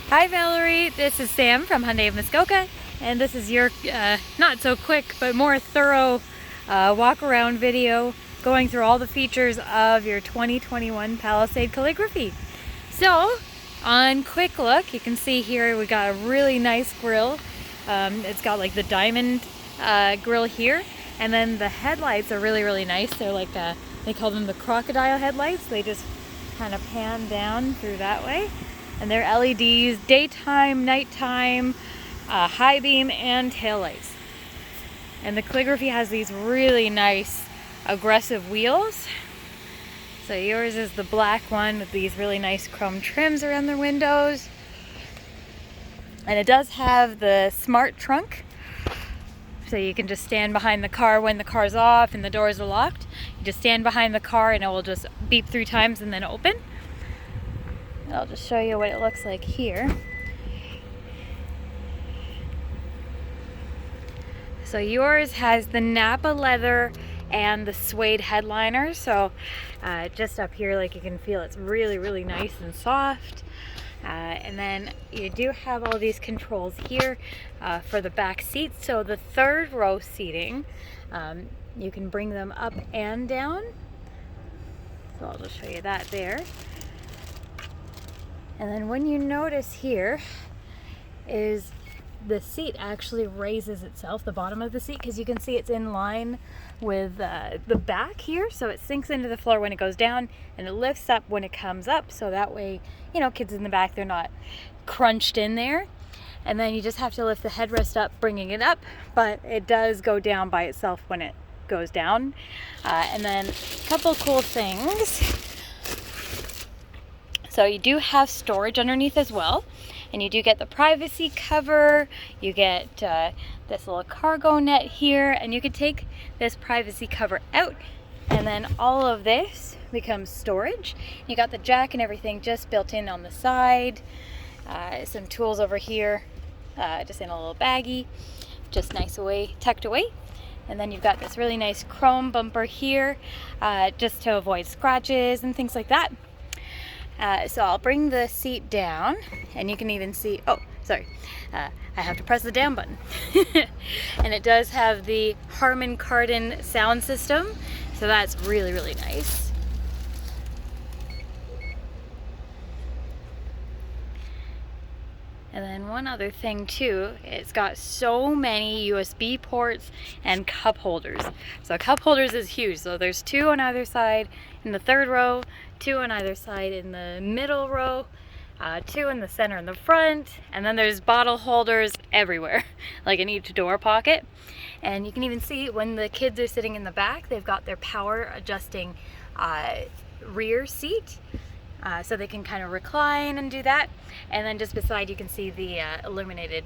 Hi Valerie, this is Sam from Hyundai of Muskoka, and this is your not so quick but more thorough walk around video going through all the features of your 2021 Palisade Calligraphy. So on quick look, you can see here we got a really nice grille. It's got like the diamond grille here, and then the headlights are really nice. They're like they call them the crocodile headlights. They just kind of pan down through that way. And they're LEDs, daytime, nighttime, high beam, and taillights. And the Calligraphy has these really nice aggressive wheels. So yours is the black one with these really nice chrome trims around the windows. And it does have the smart trunk. So you can just stand behind the car when the car's off and the doors are locked. You just stand behind the car and it will just beep 3 times and then open. I'll just show you what it looks like here. So yours has the Napa leather and the suede headliner. So just up here, like you can feel it's really nice and soft. And then you do have all these controls here for the back seats. So the third row seating, you can bring them up and down. So I'll just show you that there. And then when you notice here is the seat actually raises itself, the bottom of the seat, because you can see it's in line with the back here. So it sinks into the floor when it goes down and it lifts up when it comes up. So that way, you know, kids in the back, they're not crunched in there. And then you just have to lift the headrest up, bringing it up, but it does go down by itself when it goes down. And then a couple cool things. So you do have storage underneath as well, and you do get the privacy cover, you get this little cargo net here, and you can take this privacy cover out, and then all of this becomes storage. You got the jack and everything just built in on the side, some tools over here, just in a little baggie, just nice away, tucked away. And then you've got this really nice chrome bumper here, just to avoid scratches and things like that. So I'll bring the seat down, and you can even see, oh, sorry, I have to press the down button. And it does have the Harman Kardon sound system, so that's really nice. And then one other thing too, it's got so many USB ports and cup holders. So cup holders is huge. So there's 2 on either side in the third row, 2 on either side in the middle row, 2 in the center in the front, and then there's bottle holders everywhere, like in each door pocket. And you can even see when the kids are sitting in the back, they've got their power adjusting rear seat. So they can kind of recline and do that. And then just beside you can see the illuminated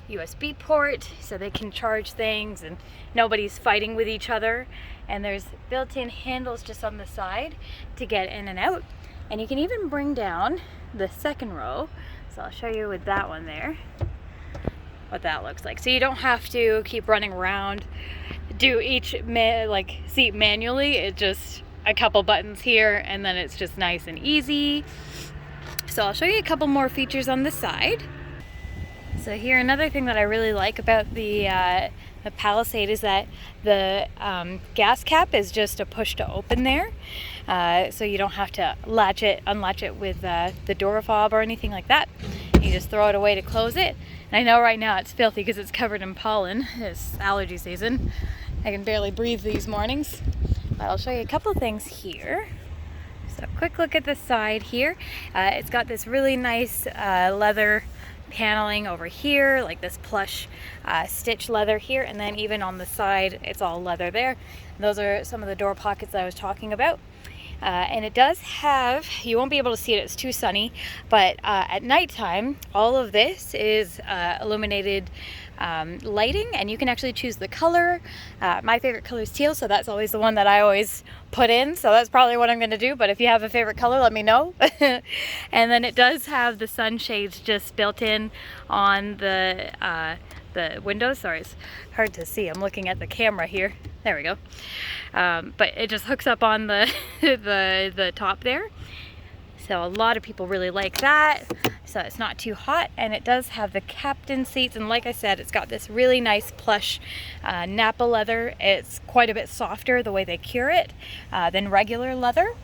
USB port, so they can charge things and nobody's fighting with each other. And there's built-in handles just on the side to get in and out. And you can even bring down the second row. So I'll show you with that one there what that looks like. So you don't have to keep running around, do each seat manually. It just a couple buttons here, and then it's just nice and easy. So I'll show you a couple more features on the side. So here, another thing that I really like about the Palisade is that the gas cap is just a push to open there. So you don't have to unlatch it with the door fob or anything like that. You just throw it away to close it. And I know right now it's filthy because it's covered in pollen. It's allergy season. I can barely breathe these mornings. But I'll show you a couple things here. So quick look at the side here. It's got this really nice leather paneling over here, like this plush stitch leather here, and then even on the side it's all leather there. Those are some of the door pockets I was talking about. And it does have, you won't be able to see it, it's too sunny, but at nighttime all of this is illuminated lighting, and you can actually choose the color. My favorite color is teal, so that's always the one that I always put in, so that's probably what I'm going to do. But if you have a favorite color, let me know. And then it does have the sunshades just built in on the windows. Sorry, it's hard to see, I'm looking at the camera here. There we go. But it just hooks up on the the top there. So a lot of people really like that. so it's not too hot, and it does have the captain seats, and like I said, it's got this really nice plush Napa leather. It's quite a bit softer the way they cure it than regular leather.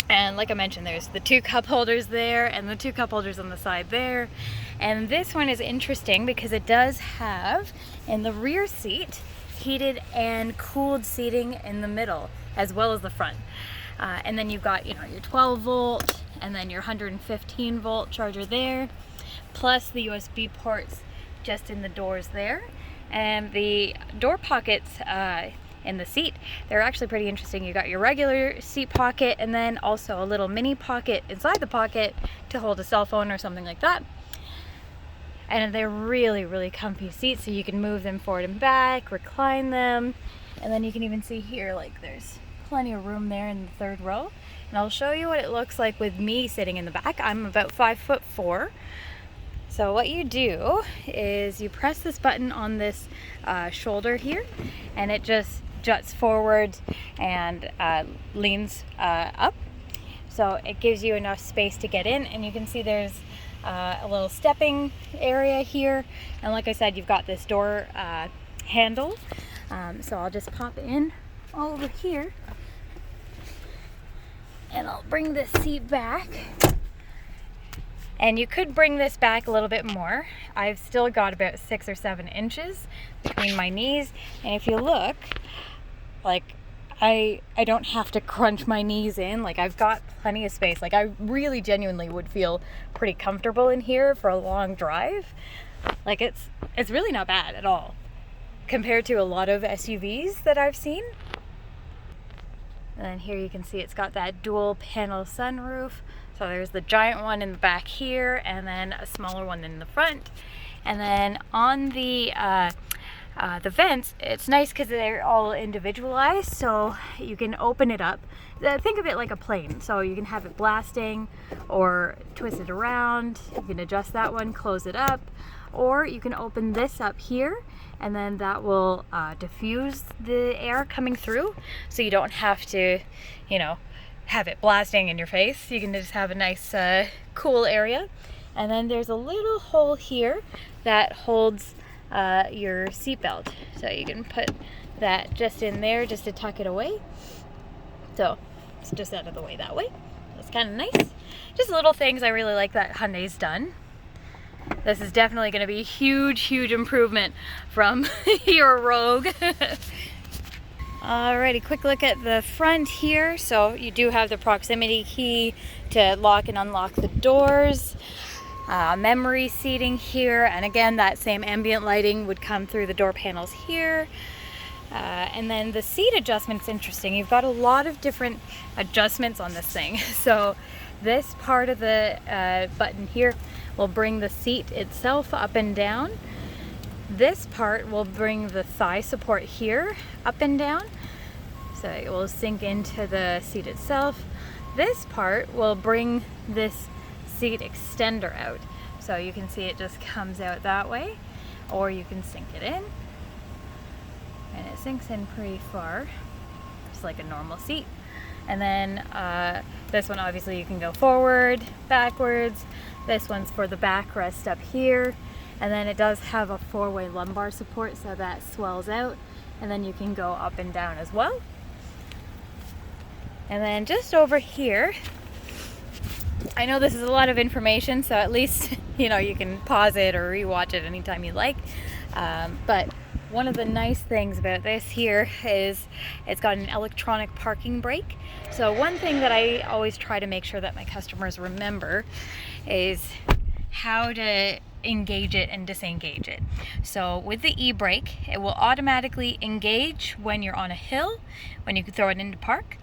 And like I mentioned, there's the 2 cup holders there and the 2 cup holders on the side there. And this one is interesting because it does have in the rear seat heated and cooled seating in the middle as well as the front. And then you've got, you know, your 12 volt and then your 115 volt charger there, plus the USB ports just in the doors there. And the door pockets in the seat, they're actually pretty interesting. You got your regular seat pocket and then also a little mini pocket inside the pocket to hold a cell phone or something like that. And they're really, really comfy seats, so you can move them forward and back, recline them, and then you can even see here, like, there's plenty of room there in the 3rd row. And I'll show you what it looks like with me sitting in the back. I'm about 5'4". So what you do is you press this button on this shoulder here, and it just juts forward and leans up. So it gives you enough space to get in, and you can see there's a little stepping area here. And like I said, you've got this door handle. So I'll just pop in over here, and I'll bring this seat back. And you could bring this back a little bit more. I've still got about 6 or 7 inches between my knees. And if you look, like, I don't have to crunch my knees in. Like, I've got plenty of space. Like, I really genuinely would feel pretty comfortable in here for a long drive. Like, it's really not bad at all compared to a lot of SUVs that I've seen. And then here you can see it's got that dual panel sunroof. So there's the giant one in the back here and then a smaller one in the front. And then on the vents, it's nice because they're all individualized, so you can open it up. Think of it like a plane, so you can have it blasting or twist it around. You can adjust that one, close it up, or you can open this up here, and then that will diffuse the air coming through, so you don't have to, you know, have it blasting in your face. You can just have a nice cool area. And then there's a little hole here that holds your seatbelt, so you can put that just in there just to tuck it away. So it's just out of the way that way. That's kind of nice. Just little things I really like that Hyundai's done. This is definitely going to be a huge improvement from your Rogue. Alrighty, quick look at the front here. So you do have the proximity key to lock and unlock the doors. Memory seating here, and again that same ambient lighting would come through the door panels here. And then the seat adjustment's interesting. You've got a lot of different adjustments on this thing. So this part of the button here will bring the seat itself up and down. This part will bring the thigh support here up and down, so it will sink into the seat itself. This part will bring this seat extender out, so you can see it just comes out that way, or you can sink it in, and it sinks in pretty far, just like a normal seat. And then this one, obviously you can go forward, backwards. This one's for the backrest up here. And then it does have a 4-way lumbar support, so that swells out, and then you can go up and down as well. And then just over here, I know this is a lot of information, so at least you know you can pause it or rewatch it anytime you like. But one of the nice things about this here is it's got an electronic parking brake. So one thing that I always try to make sure that my customers remember is how to engage it and disengage it. So with the e-brake, it will automatically engage when you're on a hill, when you can throw it into park.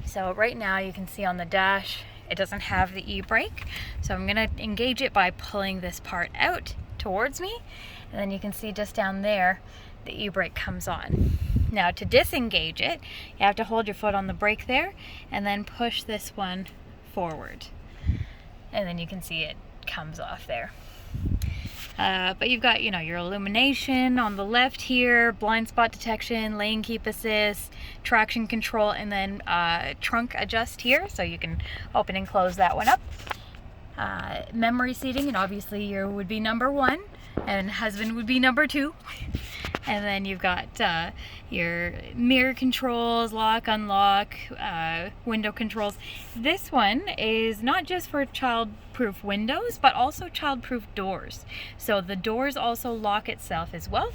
So right now you can see on the dash it doesn't have the e-brake, so I'm going to engage it by pulling this part out towards me, and then you can see just down there the e-brake comes on. Now to disengage it, you have to hold your foot on the brake there and then push this one forward, and then you can see it comes off there. But you've got, you know, your illumination on the left here, blind spot detection, lane keep assist, traction control, and then trunk adjust here, so you can open and close that one up. memory seating, and obviously you would be number 1 and husband would be number 2. And then you've got your mirror controls, lock, unlock, window controls. This one is not just for child-proof windows, but also child-proof doors. So the doors also lock itself as well.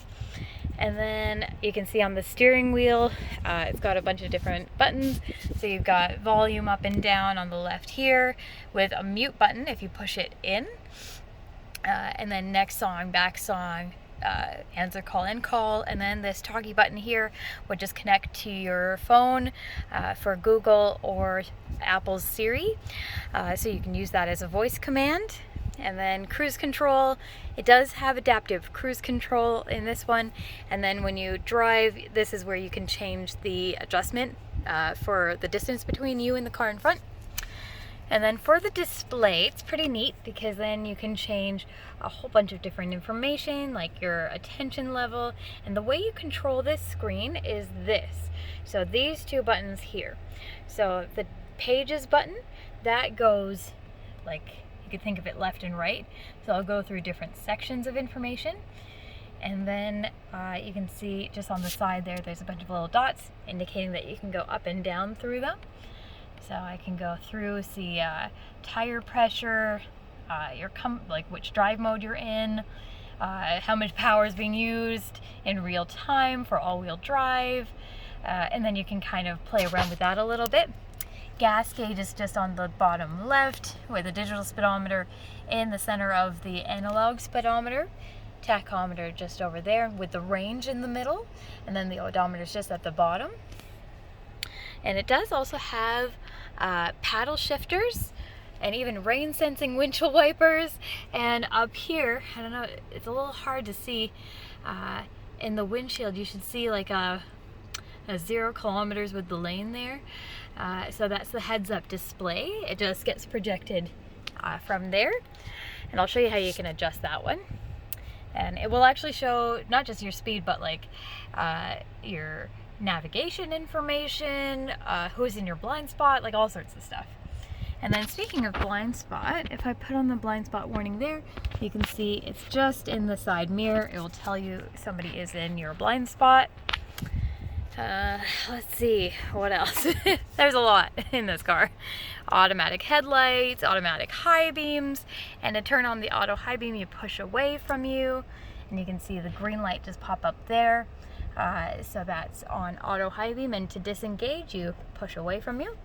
And then you can see on the steering wheel, it's got a bunch of different buttons. So you've got volume up and down on the left here with a mute button if you push it in. And then next song, back song, answer call, end call, and then this talkie button here would just connect to your phone for Google or Apple's Siri, so you can use that as a voice command. And then cruise control, it does have adaptive cruise control in this one, and then when you drive, this is where you can change the adjustment for the distance between you and the car in front. And then for the display, it's pretty neat because then you can change a whole bunch of different information like your attention level. And the way you control this screen is this. So these 2 buttons here. So the pages button, that goes like, you could think of it left and right. So I'll go through different sections of information. And then you can see just on the side there, there's a bunch of little dots indicating that you can go up and down through them. So I can go through, see tire pressure, like which drive mode you're in, how much power is being used in real time for all-wheel drive, and then you can kind of play around with that a little bit. Gas gauge is just on the bottom left with a digital speedometer in the center of the analog speedometer. Tachometer just over there with the range in the middle, and then the odometer is just at the bottom. And it does also have paddle shifters and even rain sensing windshield wipers. And up here, I don't know, it's a little hard to see in the windshield. You should see like a 0 kilometers with the lane there. So that's the heads-up display. It just gets projected from there. And I'll show you how you can adjust that one. And it will actually show not just your speed, but like your navigation information, who's in your blind spot, like all sorts of stuff. And then speaking of blind spot, if I put on the blind spot warning there, you can see it's just in the side mirror. It will tell you somebody is in your blind spot. Let's see, what else? There's a lot in this car. Automatic headlights, automatic high beams, and to turn on the auto high beam, you push away from you, and you can see the green light just pop up there. So that's on auto high beam, and to disengage, you push away from you.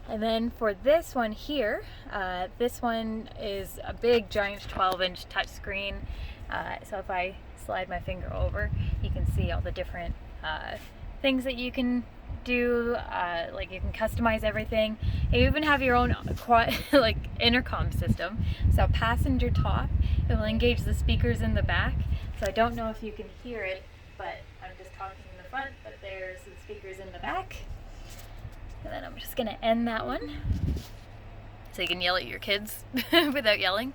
And then for this one here, this one is a big giant 12-inch touchscreen. So if I slide my finger over, you can see all the different things that you can do, like you can customize everything. You even have your own like intercom system. So passenger top, it will engage the speakers in the back. So I don't know if you can hear it, but I'm just talking in the front, but there's some speakers in the back. And then I'm just gonna end that one so you can yell at your kids without yelling.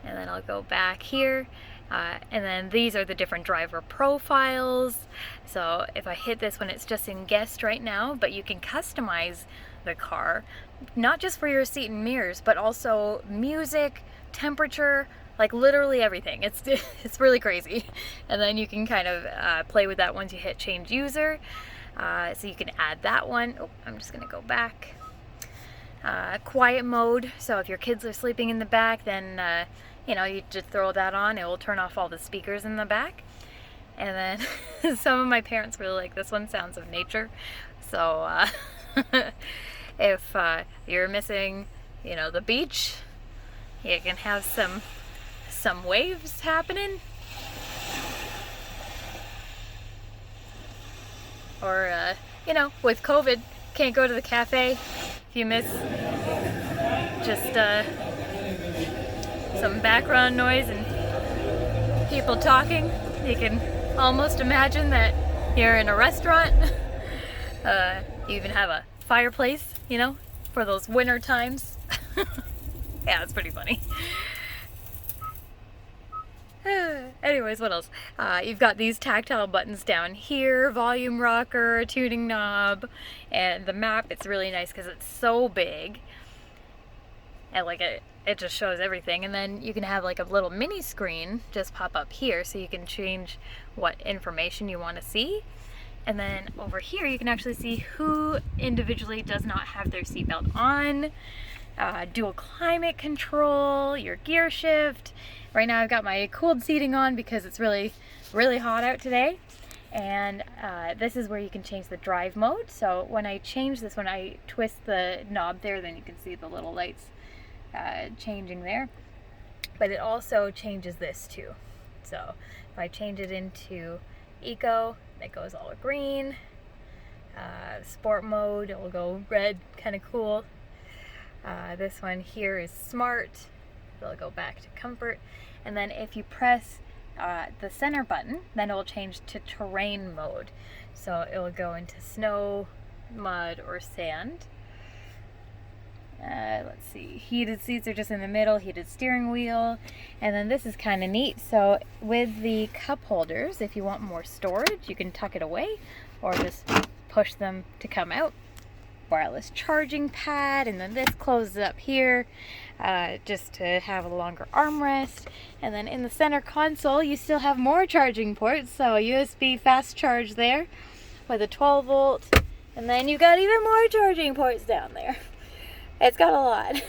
And then I'll go back here. And then these are the different driver profiles. So if I hit this one, it's just in guest right now, but you can customize the car, not just for your seat and mirrors, but also music, temperature, like literally everything. It's really crazy. And then you can kind of play with that once you hit change user. So you can add that one. Oh, I'm just gonna go back. Quiet mode, so if your kids are sleeping in the back, then you know, you just throw that on, it will turn off all the speakers in the back. And then some of my parents really like this one, Sounds of Nature. So if you're missing, you know, the beach, you can have some waves happening. Or, you know, with COVID, can't go to the cafe. If you miss just some background noise and people talking, you can almost imagine that you're in a restaurant. You even have a fireplace, you know, for those winter times. Yeah, it's pretty funny. Anyways, what else? You've got these tactile buttons down here, volume rocker, tuning knob, and the map. It's really nice because it's so big. and like it just shows everything. And then you can have like a little mini screen just pop up here so you can change what information you want to see. And then over here you can actually see who individually does not have their seatbelt on, dual climate control, your gear shift. Right now I've got my cooled seating on because it's really hot out today. And this is where you can change the drive mode. So when I change this, when I twist the knob there, then you can see the little lights changing there. But it also changes this too. So if I change it into eco, it goes all green. Sport mode, it will go red, kind of cool. This one here is smart. It'll go back to comfort. And then if you press the center button, then it will change to terrain mode. So it will go into snow, mud, or sand. Let's see, heated seats are just in the middle, heated steering wheel. And then this is kind of neat. So with the cup holders, if you want more storage, you can tuck it away or just push them to come out. Wireless charging pad, and then this closes up here just to have a longer armrest. And then in the center console you still have more charging ports, so a USB fast charge there with a 12 volt, and then you got even more charging ports down there. It's got a lot.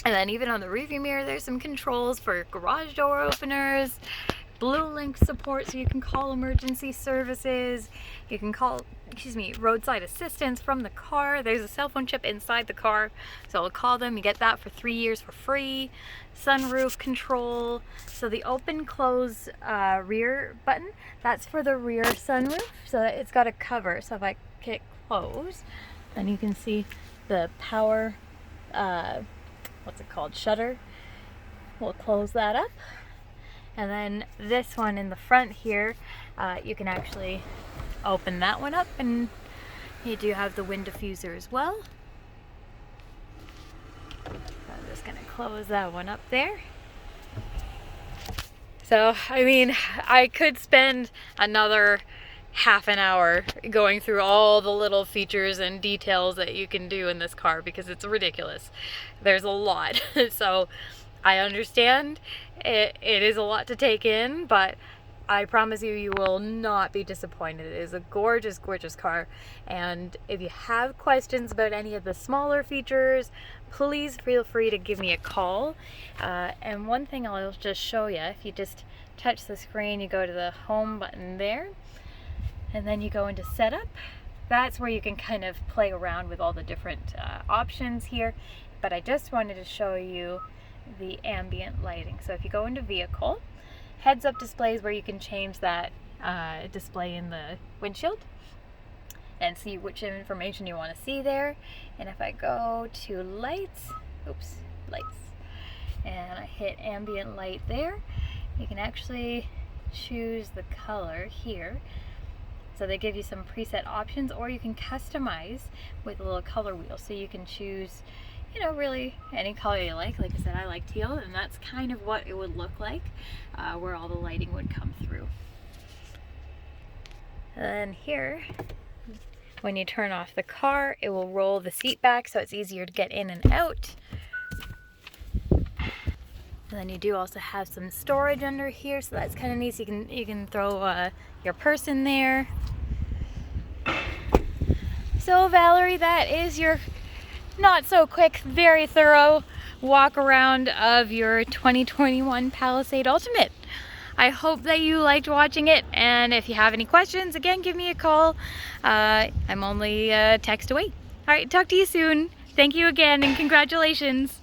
And then even on the rearview mirror there's some controls for garage door openers, Blue Link support, so you can call emergency services, you can call, roadside assistance from the car. There's a cell phone chip inside the car, so I'll call them, you get that for 3 years for free. Sunroof control, so the open close rear button, that's for the rear sunroof, so it's got a cover, so if I hit close, then you can see the power, what's it called, shutter. We'll close that up. And then this one in the front here, you can actually open that one up, and you do have the wind diffuser as well. I'm just gonna close that one up there. So, I mean, I could spend another half an hour going through all the little features and details that you can do in this car because it's ridiculous. There's a lot. So I understand it is a lot to take in, but I promise you, you will not be disappointed. It is a gorgeous, gorgeous car. And if you have questions about any of the smaller features, please feel free to give me a call. And one thing I'll just show you, if you just touch the screen, you go to the home button there, and then you go into setup. That's where you can kind of play around with all the different options here. But I just wanted to show you the ambient lighting. So if you go into vehicle, heads up displays where you can change that display in the windshield and see which information you want to see there. And if I go to lights, and I hit ambient light there, you can actually choose the color here. So they give you some preset options, or you can customize with a little color wheel. So you can choose, you know, really any color you like. Like I said, I like teal, and that's kind of what it would look like where all the lighting would come through. And then here, when you turn off the car, it will roll the seat back so it's easier to get in and out. And then you do also have some storage under here, so that's kind of neat. So you can throw your purse in there. So Valerie, that is your not so quick, very thorough walk around of your 2021 Palisade Ultimate. I hope that you liked watching it, and if you have any questions, again, give me a call. I'm only a text away. All right, talk to you soon. Thank you again, and congratulations.